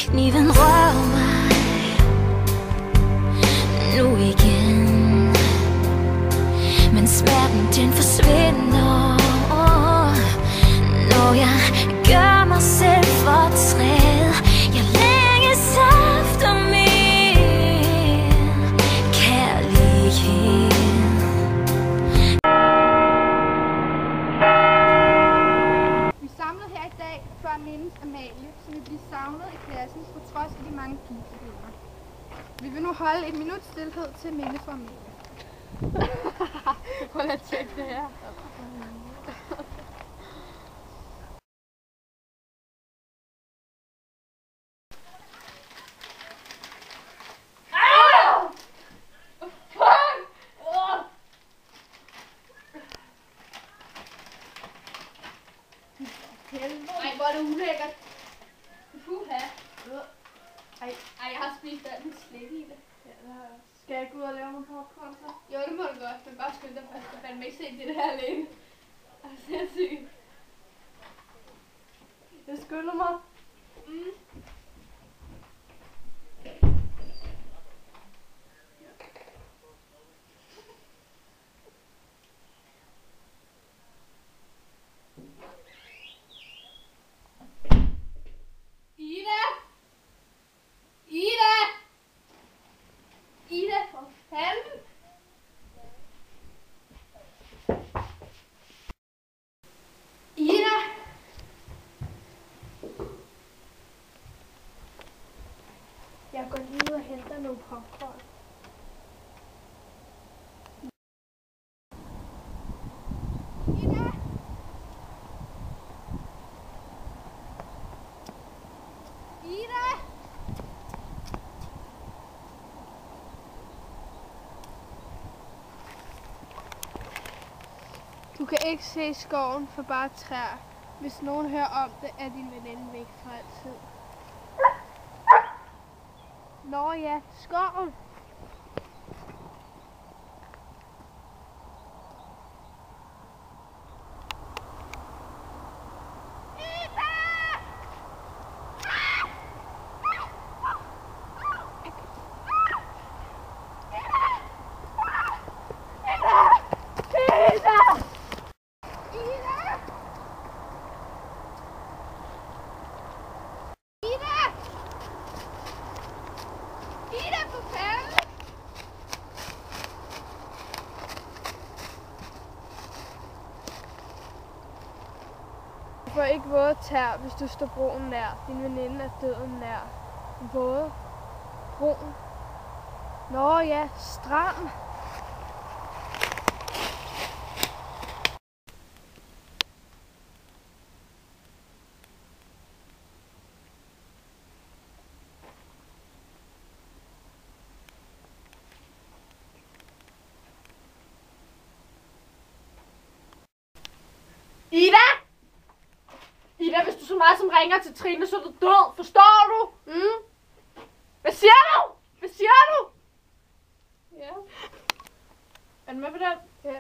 Kniven rører mig nu igen, men smerten den forsvinder, når jeg gør mig selv fortræd. Jeg længes efter min kærlighed. Vi er samlet her i dag for at mindes Amalie, som vil blive savnet i klassen på trods af de mange pigeproblemer. Vi vil nu holde et minut stilhed til minde for Amalie. Prøv lige at tjekke det her. Ej, hvor er det ulækkert. Puha. Ej, jeg har spist alt mit slik i det. Ja, det har jeg også. Skal jeg gå ud og lave nogle popcorn så? Jo, det må du godt, men bare skynd dig først. Jeg fandt mig ikke se det her alene. Det er sindssygt. Jeg skynder mig. Ida, for fanden! Ida! Jeg går lige ud og henter nogle popcorn. Ida! Ida! Du kan ikke se skoven for bare træer. Hvis nogen hører om det, er din veninde væk for altid. Nå ja, skoven! Du får ikke våde tær, hvis du står broen nær. Din veninde er døden nær. Våde? Broen? Nå ja, strand! Ida! Ida, hvis du så meget som ringer til Trine, så er du død. Forstår du? Hvad siger du? Hvad siger du? Ja. Er du med på den? Ja.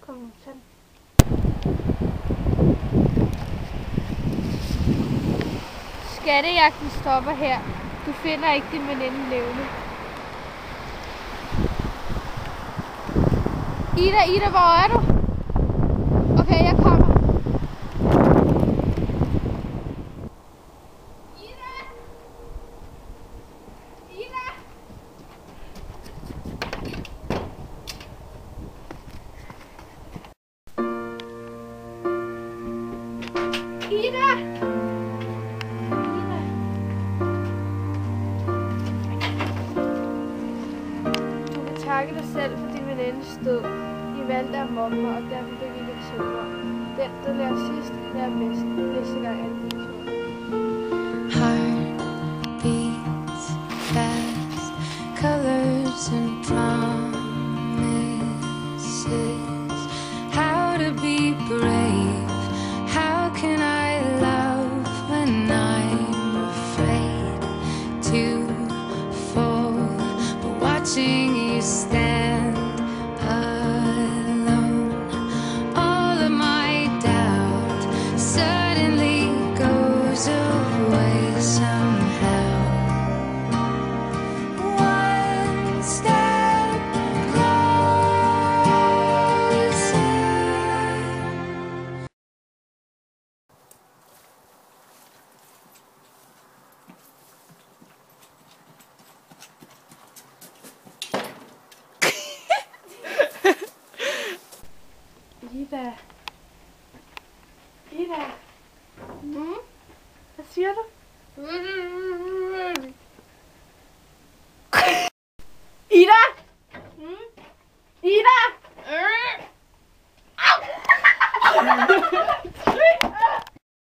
Kom nu, tag. Skattejagten stopper her. Du finder ikke din veninde levende. Ida, hvor er du? Okay, jeg kommer. Ida! Johnny's død. I valgte at mobbe mig, og derfor begik jeg selvmord. Den, der lærer sidst, lærer bedst. Næste gang er det din tur. Heart beats fast, colors and promises. How to be brave? How can I love when I'm afraid to fall? But watching you stand alone, all of my doubt suddenly goes away somehow. One step closer. Ida. Ida. Hvad siger du? Ida! Ida!